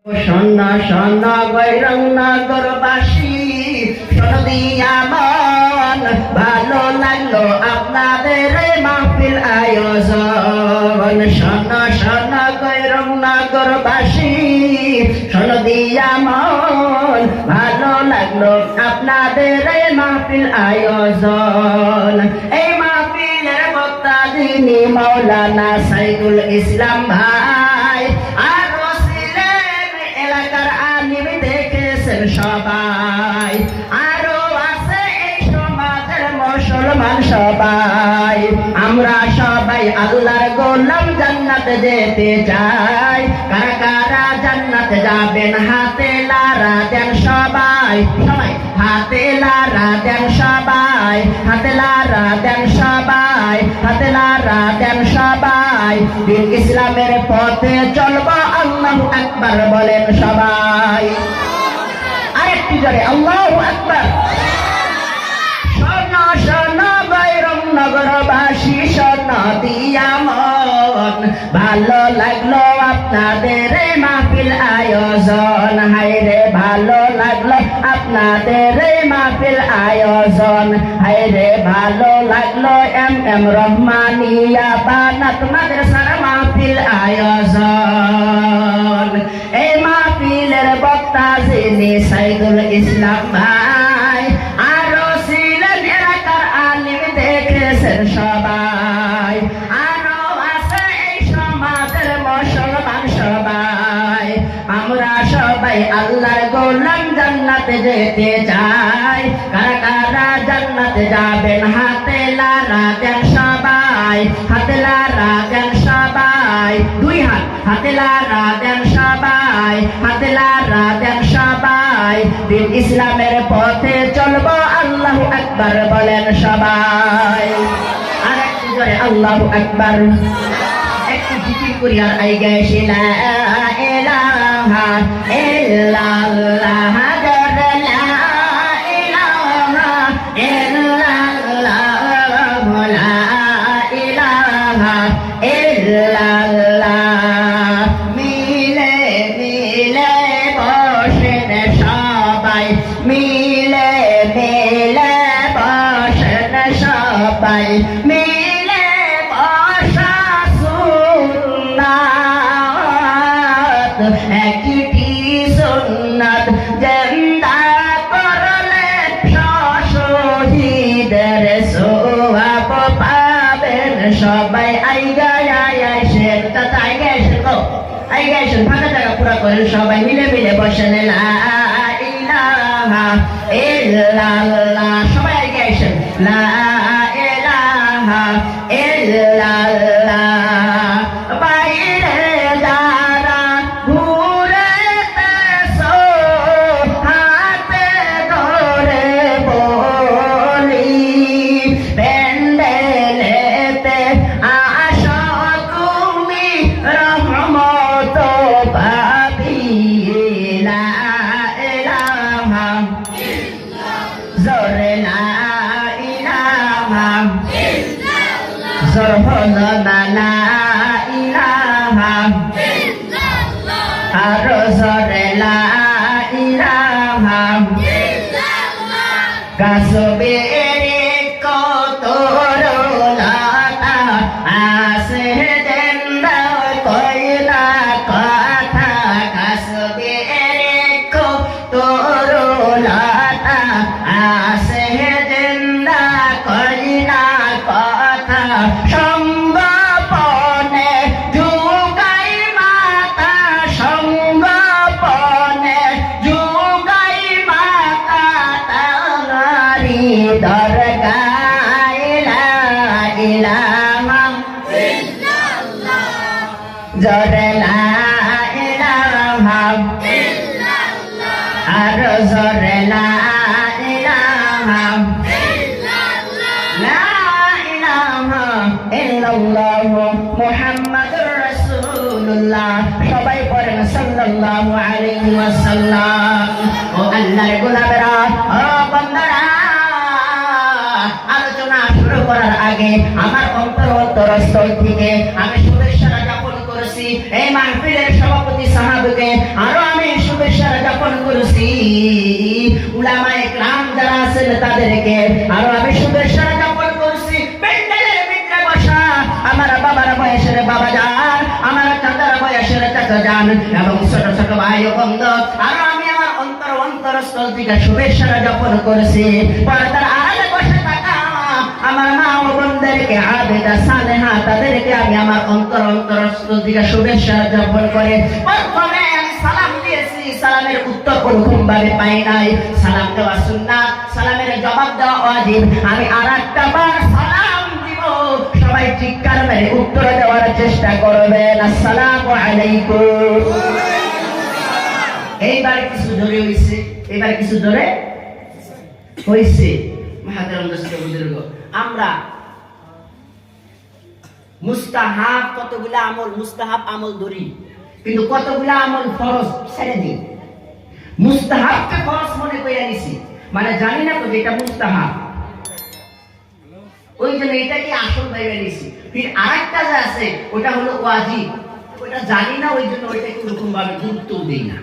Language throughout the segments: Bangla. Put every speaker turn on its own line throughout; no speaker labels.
শোন শোন গৈরঙ্গনগরবাসী, শোন দিয়া মন, ভালো লাগলো আপনাদের মাহফিল আয়োজন। শোন শোন গৈরঙ্গনগরবাসী, শোন দিয়া মন, ভালো লাগলো আপনাদের মাহফিল আয়োজন। এই মাহফিলের বক্তা যিনি মাওলানা সাইদুল ইসলাম ভাই, সবাই আরো আছে এই সমাজের মুসলমান সবাই। আমরা সবাই আল্লাহর গোলাম, জান্নাতে যেতে চাই। কারা কারা জান্নাতে যাবেন হাতে লারা দেন সবাই, সবাই হাতে লারা দেন সবাই, হাতে লারা দেন সবাই, হাতে লারা দেন সবাই। দিন ইসলামের পথে চলবো, আল্লাহু আকবার বলেন সবাই। আল্লাহু আকবার। শোন শোন গৈরঙ্গনগরবাসী, শোন দিয়া মন, ভালো লাগলো আপনাদের মাহফিল আয়োজন। হায়রে ভালো লাগলো আপনাদের মাহফিল আয়োজন। হায়রে ভালো লাগলো এম রহমানিয়া বানাত মাদ্রাসার মাহফিল আয়োজন। এই মাহফিলের বক্তা যিনি সাইদুল ইসলাম ভাই, আরো ছিলেন এলাকার আলিম দেখেছেন সবাই। আরো আছে এই সমাজের মুসলমান সবাই। আমরা সবাই আল্লাহর গোলাম, জান্নাতে যেতে চাই। কারা কারা জান্নাতে যাবেন হাতে লারা দেন সবাই, হাতে লারা দেন সবাই। দুই হাত হাতে লারা দেন সবাই, হাতে লারা দেন সবাই। দিন ইসলামের পথে চলবো, আল্লাহু আকবার বলেন সবাই। আর একটু জোরে আল্লাহু আকবার। একটু জিকির করি আর আই গেছি লা ইলাহা ইল্লাল্লাহ, জোরে লা ইলাহা ইল্লাল্লাহ, লা ইলাহা ইল্লাল্লাহ। মিলে মিলে বসেন সবাই, মিলে মিলে বসেন সবাই। মিলে বসা সুন্নাত, একটি সুন্নাত জিন্দা করলে শহীদের সওয়াব পাবেন সবাই। আই গায় আইসেন চাচা, আই গাইছেন গো, আই গাইছেন। ফাঁকা জায়গা পুরা করেন সবাই, মিলে মিলে বসেন লা ইলাহা ইল্লাল্লাহ। সবাই আই গাইছেন লা ইলাহা ইল্লাল্লাহ। বাইরে যারা ঘুরেতেছো, হাতে ধরে বলি, প্যান্ডেলেতে আসো তুমি, রহমত পাবি। লা ইলাহা জোরে লা ইলাহা, জোর হলো না লা ইলাহা, আরো জোরে লা ইলাহা। কাসবের কত রোলাতা আসে দেন্দা কইলা কথা। কাসবের কত রোলাতা আসে দেন্দা কইলা কথা। সঙ্গপনে যুগাই মাতা, সঙ্গপনে যুগাই মাতা, তারি দরগায় লা ইলাহা ইল্লাল্লাহ, জোরে লা ইলাহা ইল্লাল্লাহ, আর জোরে লা ইলাহা ইল্লাল্লাহ, লা ইলাহা ইল্লাল্লাহ মুহাম্মাদুর রাসূলুল্লাহ। সবাই পড়েন সাল্লাল্লাহু আলাইহি ওয়াসাল্লাম। ও আল্লাহর গোলামেরা, ও বান্দারা, আলোচনা শুরু করার আগে আমার অন্তরস্থল থেকে আমি শুভেচ্ছা জ্ঞাপন করেছি এই মাহফিলের সভাপতি সাহাবকে। আরো আমি করছি। উলামায়ে কেরাম যারা আছেন তাদেরকে আরো আমি শুভেচ্ছা জ্ঞাপন করছি। প্যান্ডেলের ভিতরে বসা আমার বাবার বয়সের বাবা যান, আমার চাচার বয়সের চাচা যান এবং ছোট ছোট ভাই ও বন্ধু, আরো আমি আমার অন্তরস্থল থেকে শুভেচ্ছা জ্ঞাপন করছি। পর্দার আড়ালে বসে থাকা আমার মা ও বোনদেরকে, আবেদা সালেহা, তাদেরকে আমি আমার অন্তরস্থল থেকে শুভেচ্ছা জ্ঞাপন করে প্রথমে আমি সালাম দিয়েছি। সালামের উত্তর কোনরকম ভাবে পাই নাই। সালাম দেওয়া সুন্নাত, সালামের জবাব দেওয়া ওয়াজিব। আমি আরেকটা বার সালাম দিব, সবাই চিৎকার মেরে উত্তর দেওয়ার চেষ্টা করবেন, আসসালামু আলাইকুম। এইবার কিছু জোরে হইছে, এবার কিছু জোরে হইছে। মাহাতারাম দোস্ত বুজুর্গ, আমরা মুস্তাহাব কতগুলা আমল, মুস্তাহাব আমল ধরি, কিন্তু কতগুলা আমল ফরজ ছেড়ে দিই। মুস্তাহাবকে ফরজ মনে করে নিছি, মানে জানি না তো যেটা মুস্তাহাব, ওই জন্য এটাকে আসল ভেবে নিছি। ফির আরেকটা যে আছে ওটা হলো ওয়াজিব, ওটা জানি না, ওই জন্য ওইটাকে ওরকম ভাবে গুরুত্ব দেই না,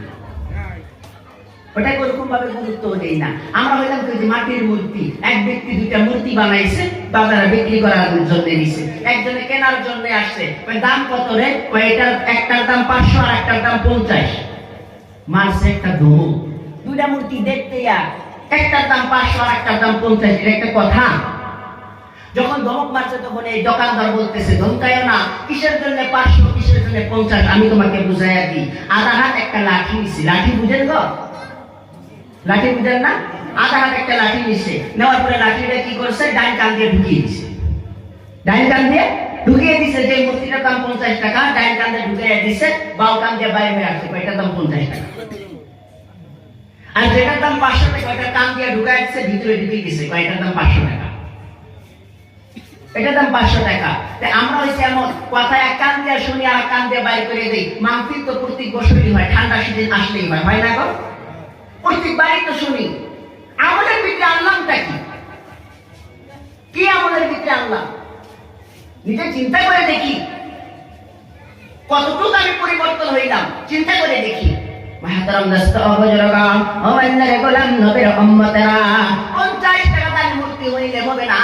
ওটাকে ওরকম ভাবে গুরুত্ব দেই না। আমরা হইলাম যে মাটির মূর্তি, এক ব্যক্তি দুইটা মূর্তি বানাইছে, বাজারে বিক্রি করার জন্য নিছে, একজনে কেনার জন্য আসছে, ওই দাম কত রে? এটার একটার দাম 500 আর একটার দাম 50। মারছে একটা ধমক, দুইটা মূর্তি দেখতে একটার দাম 500 আর একটার দাম 50, এটা একটা কথা? যখন ধমক মারছে তখন এই দোকানদার বলতেছে, ধমকায় না, কিসের জন্য 500, কিসের জন্য 50, আমি তোমাকে বুঝাইয়া দিই। আধা হাত একটা লাঠি নিছি, লাঠি বুঝেন গো? লাঠি বুঝেন না? আধা হাত একটা লাঠি নিছে, নেওয়ার পরে লাঠিটা কি করছে? ডাইন কান দিয়ে ঢুকিয়ে দিছে, ডাইন কান দিয়ে ঢুকিয়ে দিছে। যে মূর্তিটার দাম 50 টাকা, ডাইন কান দিয়ে ঢুকিয়ে দিছে, বাম কান দিয়ে বাইরে হয়ে আসছে, এটার দাম 50 টাকা। আর যেটার দাম 500 টাকা, ওইটা কান দিয়ে ঢুকায় দিছে, ভিতরে ঢুকিয়ে দিছে, এটার দাম 500 টাকা, এটার দাম 500 টাকা। আমরা হইছে এমন কথা, এক কান দিয়ে শুনি আর কান দিয়ে বাইরে করে দিই। মাহফিল তো প্রত্যেক বছরই হয়, ঠান্ডা সিজন আসলেই হয়, হয় না গো? প্রত্যেকবারই তো শুনি। আমলের ভিতরে আনলামটা কি? কি আমলের ভিতরে আনলাম? নিজে চিন্তা করে দেখি কতটুকু আমি পরিবর্তন হইলাম, চিন্তা করে দেখি। মাহতারাম দোস্ত বুজুর্গ, ও আল্লাহর গোলাম নবীর উম্মতেরা, 50 টাকা দান মূর্তি হইলে হবে না।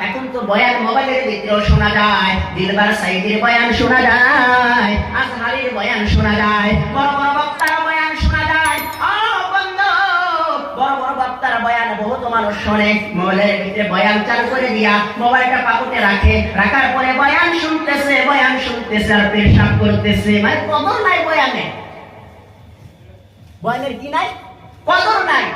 এখন তো বয়ান মোবাইলের ভিতরেও শোনা যায়, দিলবার সাইদের বয়ান শোনা যায়, আজহারের বয়ান শোনা যায়, বড় বড় বক্তার বয়ান শোনা যায়। ও বন্ধু, বড় বড় বক্তার বয়ান বহুত মানুষ শোনে, মোবাইলের ভিতরে বয়ান চালু করে দিয়া মোবাইলটা পকেটে রাখে, রাখার পরে বয়ান শুনতেছে, বয়ান শুনতেছে আর পেশাব করতেছে, মানে কদর নাই বয়ানে, বয়ানের কি নাই? কদর নাই।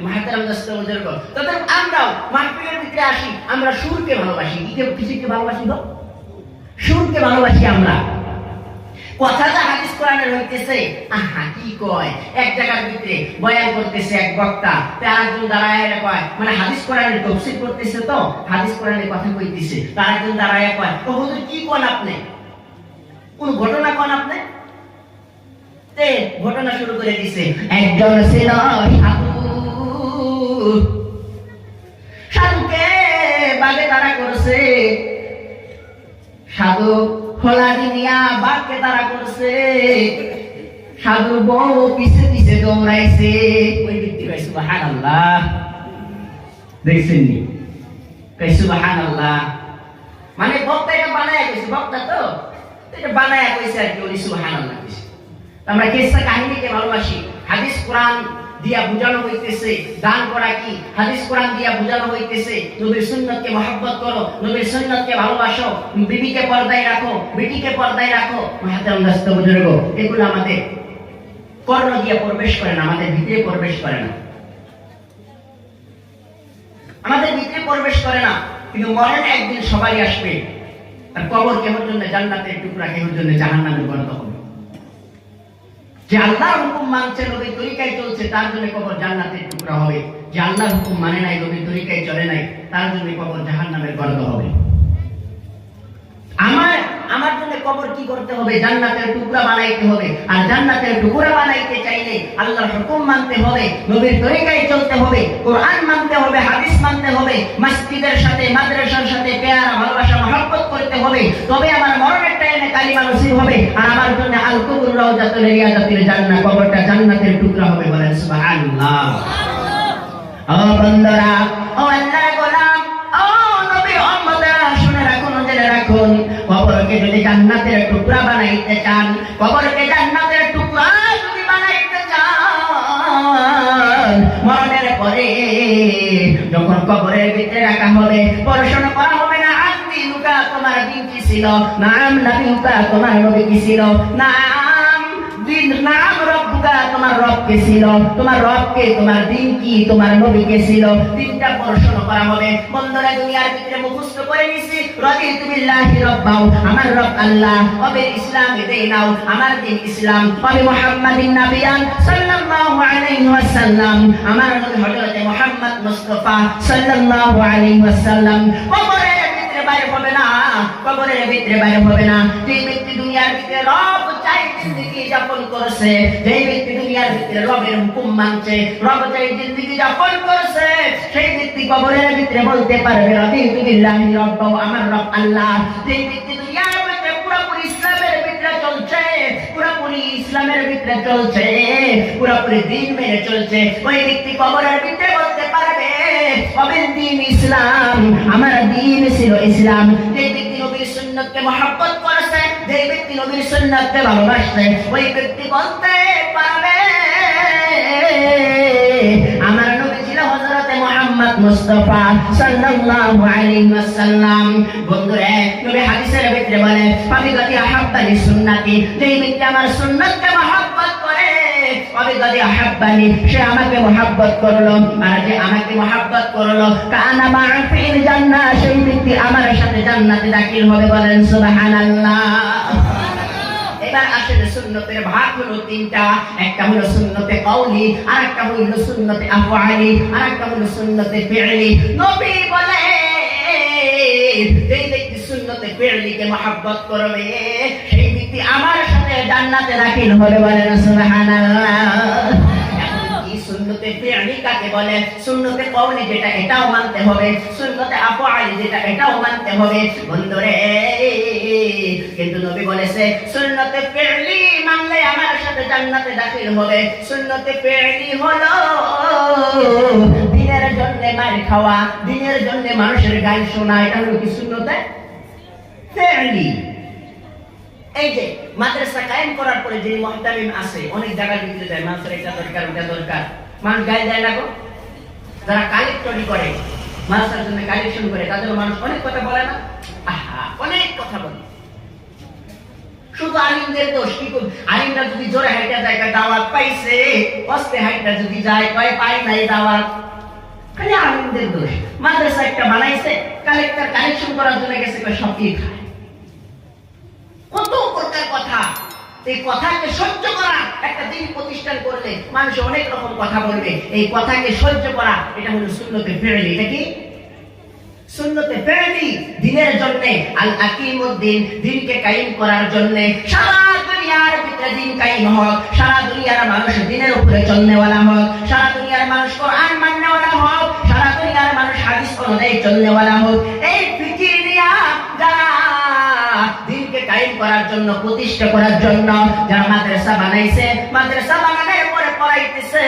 মাহতারাম দোস্ত বুজুর্গ, তবে আমরাও মাহফিলের ভিতরে আসি, আমরা সুরকে ভালোবাসি। কিসকে ভালোবাসি গো? সুরকে ভালোবাসি আমরা। কথাটা হাদিস কোরআনের হইতেছে, আহা কি কয়, এক জায়গার ভিতরে বয়ান করতেছে এক বক্তা, আরেকজন দাঁড়ায় কয়, মানে হাদিস কোরআনের তাফসীর করতেছে, তো হাদিস কোরআনের কথা কইতেছে, আরেকজন দাঁড়ায় কয়, ও হুজুর কি কোন আপনি? কোন ঘটনা কোন আপনি? তে ঘটনা শুরু করে দিছে। একজন ছিল সাধুকে বাগে তারা করছে, সাধু খোলা দিনিয়া বাঘকে তারা করছে, সাধুর বউ পিছে পিছে দৌড়াইছে। ওই ব্যক্তি কয় সুবহানাল্লাহ, দেখছেন নি? কয় সুবহানাল্লাহ, মানে বক্তা এটা বানায়া কইছে, বক্তা তো এটা বানায়া কইছে আর কি, ওই সুবহানাল্লাহ কইছে। আমরা কিসসা কাহিনীকে ভালোবাসি। হাদিস কোরআন দিয়া বুঝানো হইতেছে দান করা কি, হাদিস কোরআন দিয়া বুঝানো হইতেছে নবীর সুন্নতকে মহব্বত করো, নবীর সুন্নতকে ভালোবাসো, বিবিকে পর্দায় রাখো, বেটিকে পর্দায় রাখো। মাহতারাম দোস্ত বুজুর্গ, এগুলো আমাদের কর্ণ দিয়ে প্রবেশ করে না, আমাদের ভিতরে প্রবেশ করে না, আমাদের ভিতরে প্রবেশ করে না। কিন্তু মরণ একদিন সবাই আসবে, আর কবর কেমন জন্য জান্নাতের টুকরা, কেমন জন্য জাহান্নামের গর্ত হবে। যে আল্লাহর হুকুম মানছে, নবীর তরিকায় চলছে, তার জন্য কবর জান্নাতের টুকরা হবে। যে আল্লাহর হুকুম মানে নাই, নবীর তরিকায় চলে নাই, তার জন্য কবর জাহান্নামের গর্ত হবে। আমার জন্য কবর কি করতে হবে? জান্নাতের টুকরা বানাইতে হবে। আর জান্নাতের টুকরা বানাইতে চাইলে আল্লাহর হুকুম মানতে হবে, নবীর তরিকায় চলতে হবে, কোরআন মানতে হবে, হাদিস মানতে হবে, মসজিদের সাথে মাদ্রাসার সাথে পেয়ারা ভালোবাসা মহব্বত করতে হবে। তবে আমার মরণের টাইমে কালিমা নসিব হবে। আর আমার জন্য আল কুবুর রাউজাতুল রিয়াজাতুল জান্নাহ, কবরটা জান্নাতের টুকরা হবে, বলেন সুবহানাল্লাহ। ও বন্ধুরা, ও আল্লাহর গোলাম, ও নবী উম্মতেরা, শুনে রাখুন, জেনে রাখুন, কবরকে যদি জান্নাতের টুকরা বানাইতে চান, কবরকে জান্নাতের টুকরা যদি বানাইতে চান, মরণের পরে যখন কবরের ভিতরে রাখা হবে, পড়াশোনা করা হবে না দিনুকা, তোমার দিন কি ছিল, নাম নবীকা, তোমার নবী কি ছিল, নাম দিন, নাম রব্বুকা, তোমার রব কে ছিল, তোমার রব কে, তোমার দিন কি, তোমার নবী কে ছিল, তিনটা পড়াশোনা করা হবে। বন্ধুরা, দুনিয়ার ভিতরে মুখস্থ করে নিছি, রাদিতু বিল্লাহি রাব্বাও, আমার রব আল্লাহ, ওবে ইসলাম দিনাও, আমার দিন ইসলাম, ওবে মুহাম্মাদিন নাবিয়ান সাল্লাল্লাহু আলাইহি ওয়াসাল্লাম, আমার নবী হযরত মুহাম্মদ মুস্তাফা সাল্লাল্লাহু আলাইহি ওয়াসাল্লাম। কবরের ভিতরে বাইরে হবে না, কবরের ভিতরে বাইরে হবে না। যে ব্যক্তি দুনিয়ার ভিতরে রব চাই জিন্দেগি যাপন করেছে, যে ব্যক্তি দুনিয়ার ভিতরে রবের হুকুম মানছে, রব চাই জিন্দেগি যাপন করেছে, সেই ব্যক্তি কবরের ভিতরে বলতে পারবে রাদিতু বিল্লাহি রাব্বাও, আমার রব আল্লাহ। যে ব্যক্তি দুনিয়ার ভিতরে পুরোপুরি ইসলামের ভিতরে চলছে, পুরোপুরি ইসলামের ভিতরে চলছে, পুরোপুরি দ্বীন মেনে চলছে, ওই ব্যক্তি কবরের ভিতরে বলতে পারবে আমার দ্বীন ইসলাম, আমার দ্বীন ছিল ইসলাম। যে ব্যক্তি নবীর সুন্নতকে মহব্বত করেছে, যে ব্যক্তি নবীর সুন্নতকে ভালোবাসে, ওই ব্যক্তি বলতে পারবে আমার নবী ছিল হযরত মুহাম্মদ মুস্তাফা সাল্লাল্লাহু আলাইহি ওয়াসাল্লাম। বন্ধুরা, নবী হাদিসের ভিতরে বলে ফাবিগাতি আহাব্বানি সুন্নতি, যে ব্যক্তি আমার সুন্নতকে মহব্বত করে, ফাবিগাতি আহাব্বানি, সে আমাকে মহব্বত করলো, আর যে আমাকে মহব্বত করলো, কানা মা'a ফিল জান্নাহ, সেই ব্যক্তি আমার সাথে জান্নাতে দাখিল হবে, বলেন সুবহানাল্লাহ। এবার আসলে সুন্নতের ভাগ হলো তিনটা, একটা হলো সুন্নতে কওলি, আরেকটা হলো সুন্নতে আফআলি, আরেকটা হলো সুন্নতে ফি'লি। নবী বলে যেই ব্যক্তি সুন্নতে ফি'লিকে মহব্বত করবে, সেই ব্যক্তি আমার সাথে জান্নাতে দাখিল হবে, বলেন সুবহানাল্লাহ। সুন্নতে ফি'লি কাকে বলে? সুন্নতে কওলি যেটা, এটাও মানতে হবে, সুন্নতে আফআলি যেটা, এটাও মানতে হবে। বন্ধুরে, কিন্তু নবী বলেছে সুন্নতে ফি'লি মানলে আমার সাথে জান্নাতে দাখিল হবে। সুন্নতে ফি'লি হলো দিনের জন্য মার খাওয়া, দিনের জন্য মানুষের গান শোনা, এটা হলো কি সুন্নতে ফি'লি। এই যে মাদ্রাসা কায়েম করার পরে যে মুহতামিম আছে, অনেক জায়গা দিতে যায়, মাদ্রাসা এটা দরকার, ওটা দরকার, মানুষ গায়ে যায় না গো। যারা কালেক্টরি করে, মাদ্রাসার জন্য কালেকশন করে, তাদের মানুষ অনেক কথা বলে না, অনেক কথা বলে। শুধু আলিমদের দোষ, কি করব? আলিমরা যদি জোরে হাইটা যায়, দাওয়াত পাইছে, অস্তে হাইটা যদি যায়, কয় পাই নাই দাওয়াত, খালি আলিমদের দোষ। মাদ্রাসা একটা বানাইছে, কালেক্টর কালেকশন করার জন্য গেছে, কয় সব কি খায়। কত প্রকার কথা, এই কথাকে সহ্য করা, একটা দিন প্রতিষ্ঠান করলে মানুষ অনেক রকম কথা বলবে, এই কথাকে সহ্য করা, এটা হলো সুন্নতে ফি'লি। এটা কি সুন্নতে ফি'লি? দিনের জন্য, আল আকিমুদ্দিন, দিনকে কায়েম করার জন্য, সারা দুনিয়ার ভিতরে দিন কায়েম হোক, সারা দুনিয়ার মানুষ দিনের উপরে চলনেওয়ালা হোক, সারা দুনিয়ার মানুষ কোরআন মাননেওয়ালা হোক, সারা দুনিয়ার মানুষ হাদিস অনুযায়ী চলনেওয়ালা হোক। এই ফিকির নিয়া যারা দিনকে কায়েম করার জন্য, প্রতিষ্ঠা করার জন্য যারা মাদ্রাসা বানাইছে, মাদ্রাসা বানানোর পরে পড়াইতেছে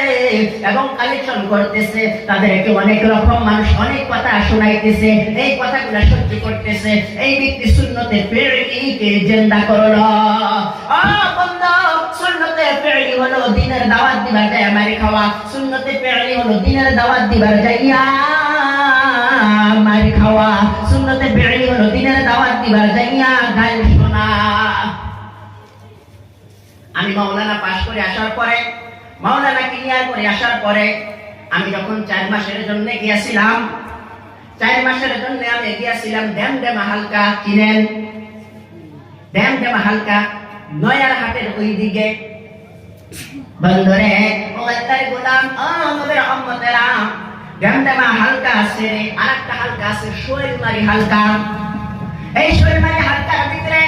এবং কালেকশন করতেছে, তাদেরকে অনেক রকম মানুষ অনেক কথা শোনাইতেছে, এই কথাগুলো সহ্য করতেছে, এই ব্যক্তি সুন্নতে ফি'লিকে জিন্দা করলো। ও বন্ধু, সুন্নতে ফি'লি হলো দিনের দাওয়াত দিবার যায় মারি খাওয়া, সুন্নতে ফি'লি হলো দিনের দাওয়াত দিবার যাইয়া মারি খাওয়া, সুন্নতে ফি'লি হলো দিনের দাওয়াত দিবার যাইয়া গান শোনা। আমি মাওলানা পাশ করে আসার পরে, মাওলানা ক্লিয়ার করে আসার পরে, আমি যখন 4 মাসের জন্য গিয়েছিলাম, 4 মাসের জন্য আমি গিয়েছিলাম ড্যামডেমা হালকা, চিনেন ড্যামডেমা হালকা, নয়ার হাটের ওই দিকে। বন্ধুরে, ও আল্লাহর গোলাম, ও নবীর উম্মতেরা, ড্যামডেমা হালকা আছে, আরেকটা হালকা আছে শৈলমারি হালকা। এই শৈলমারি হালকার ভিতরে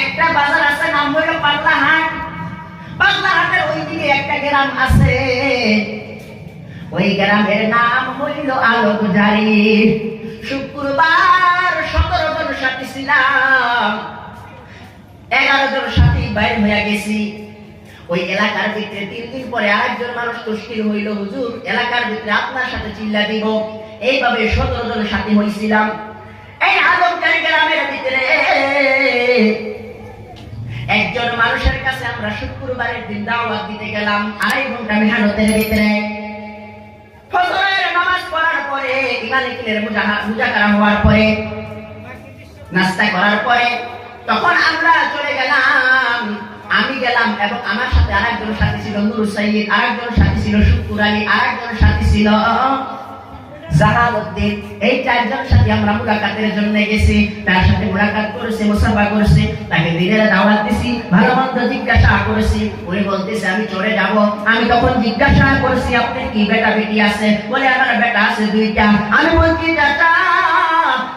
একটা বাজার আছে, নাম হলো পাগলা হাট। পাগলা হাটের ওই দিকে একটা গ্রাম আছে, ওই গ্রামের নাম হইল আলোকজারি। শুক্রবার 17 জন সাথী ছিলাম, 11 জন সাথী বাইর হয়ে গেছি। ওই এলাকার ভিতরে 3 দিন পরে আরেকজন মানুষ তশকিল হইল, হুজুর এলাকার ভিতরে আপনার সাথে চিল্লা দিব। এইভাবে 17 জন সাথী হইছিলাম। এই আদমকারী গ্রামের ভিতরে একজন মানুষের কাছে আমরা শুক্রবারের দিন দাওয়াত দিতে গেলাম। 2.5 ঘন্টা মেহনতের ভিতরে ফজরের নামাজ পড়ার পরে, ইমানিকের মুজাকারা হওয়ার পরে, নাস্তা করার পরে তখন আমরা চলে গেলাম। আমি গেলাম এবং আমার সাথে আরেকজন সাথী ছিল নূর সাইয়্যিদ, আরেকজন সাথী ছিল শুকুর আলী, আরেকজন সাথী ছিল জাহালউদ্দিন। এই 4 জন সাথী আমরা মুলাকাতের জন্য গেছি। তার সাথে মুলাকাত করেছি, মুসাফা করেছি, তাকে দিনের দাওয়াত দিছি, ভালো মন্দ জিজ্ঞাসা করেছি। উনি বলতেছে আমি চলে যাব। আমি তখন জিজ্ঞাসা করেছি আপনার কি বেটা বেটি আছে? বলে আমার বেটা আছে 2টা। আমি বলছি চাচা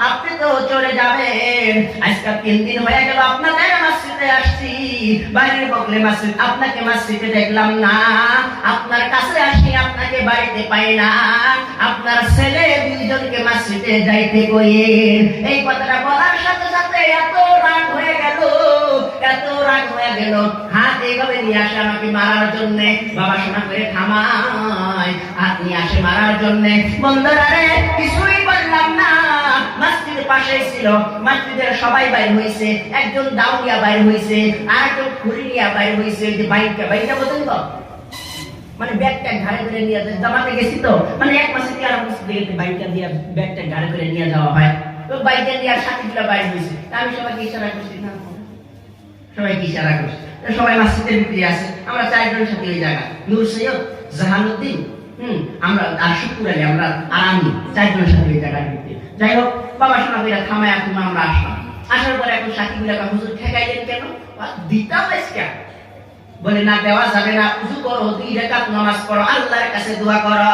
আপনি তো চলে যাবেন, আজকে 3 দিন হয়ে গেল আপনাদের মসজিদে আসছি, বাইরের বগলে মসজিদ, আপনাকে মসজিদে দেখলাম না, আপনার কাছে আসি আপনাকে বাড়িতে পাই না, আপনার ছেলে 2 জনকে মসজিদে যাইতে কইেন। এই কথাটা বলার সাথে সাথে এত রাগ হয়ে গেল, এত রাগ হয়ে গেল, হাত এইভাবে নিয়ে আসে আমাকে মারার জন্য। বাবা শোনা করে থামায়, হাত নিয়ে আসে মারার জন্য। বন্ধুরা রে কিছুই বললাম না। মসজিদের পাশেই ছিল, মসজিদের সবাই বাইর হইছে, একজন দাউলিয়া বাইর হইছে, আরেকজন খুরিয়া বাইর হইছে। যে বাইকটা বলতেন তো, মানে ব্যাগটা ঘাড়ে করে নিয়ে জামাতে গেছি তো, মানে 1 মাসে কি আর মসজিদে বাইকটা দিয়ে ব্যাগটা ঘাড়ে করে নিয়ে যাওয়া হয়। তো বাইকটা নিয়ে আর সাথীগুলো বাইর হইছে। আমি সবাইকে ইশারা করছি, না সবাইকে ইশারা করছি, সবাই মসজিদের ভিতরে আছে। আমরা 4 জন সাথী ওই জায়গা, নূর সৈয়দ, জাহালউদ্দিন, আমরা আর শুকুর আলী, আমরা আর আমি 4 জন সাথী ওই জায়গার ভিতরে। যাই হোক বাবা শোনা করে থামায় এখন আমরা আসলাম। আসার পরে এখন সাথীগুলো হুজুর ঠেকাইলেন কেন? দিতাম কেন? বলে না দেওয়া যাবে না, উযু করো, 2 রাকাত নামাজ পড়ো, আল্লাহর কাছে দোয়া করো,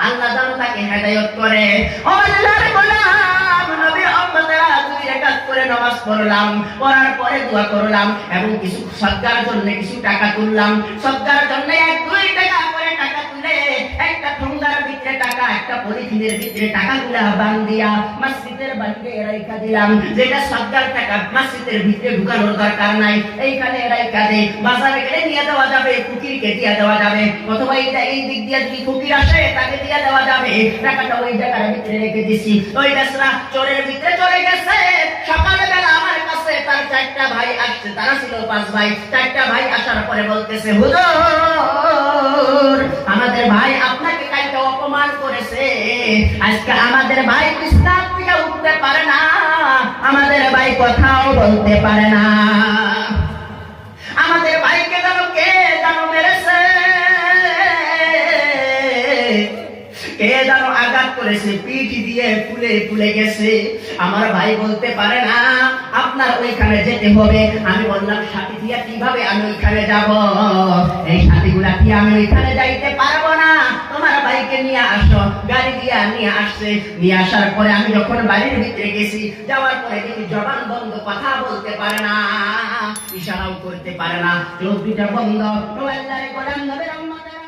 আল্লাহ যেন তাকে হেদায়েত করে। ও আল্লাহর গোলাম নবী উম্মতেরা 2 রাকাত করে নামাজ পড়লাম, পড়ার পরে দোয়া করলাম এবং কিছু সদকার জন্য কিছু টাকা তুললাম। সদকার জন্য 1-2 টাকা করে টাকা তুলে একটা ঠোঙ্গার ভিতরে টাকা, একটা পলিথিনের ভিতরে টাকাগুলা বান্ধিয়া মসজিদের বাইরে রাইখা দিলাম। যেটা সদকার টাকা মসজিদের ভিতরে ঢুকানোর দরকার নাই, এইখানে রাইখা দে, বাজারে গেলে নিয়ে দেওয়া যাবে, ফকিরকে দিয়ে দেওয়া যাবে, অথবা এই দিক দিয়ে যদি ফকির আসে তাকে দিয়ে দেওয়া যাবে। টাকাটা ওই জায়গার ভিতরে রেখে দিছি। ওই বেসরা চোরের ভিতরে চলে গেছে। সকালবেলা আমার কাছে তার 4টা ভাই আসছে, তারা ছিল 5 ভাই। 4টা ভাই আসার পরে বলতেছে হুজুর আমাদের ভাই আপনাকে কালকে অপমান করেছে, আজকে আমাদের ভাই বিছানা থেকে উঠতে পারে না, আমাদের ভাই কথাও বলতে পারে না, আমাদের ভাইকে জানো কে জানো মেরেছে, কে জানো আঘাত করেছে, পিঠ দিয়ে ফুলে ফুলে গেছে, আমার ভাই বলতে পারে না, আপনার ওইখানে যেতে হবে। আমি বললাম সাথী দিয়া কিভাবে আমি ওইখানে যাব? এই সাথীগুলা কি আমি ওইখানে যাইতে পারবো না, তোমার ভাইকে নিয়ে আসো। গাড়ি দিয়ে নিয়ে আসছে। নিয়ে আসার পরে আমি যখন বাড়ির ভিতরে গেছি, যাওয়ার পরে দেখি জবান বন্ধ, কথা বলতে পারে না, ইশারাও করতে পারে না, চোখ দুটা বন্ধ। তো আল্লাহর গোলাম নবীর উম্মতেরা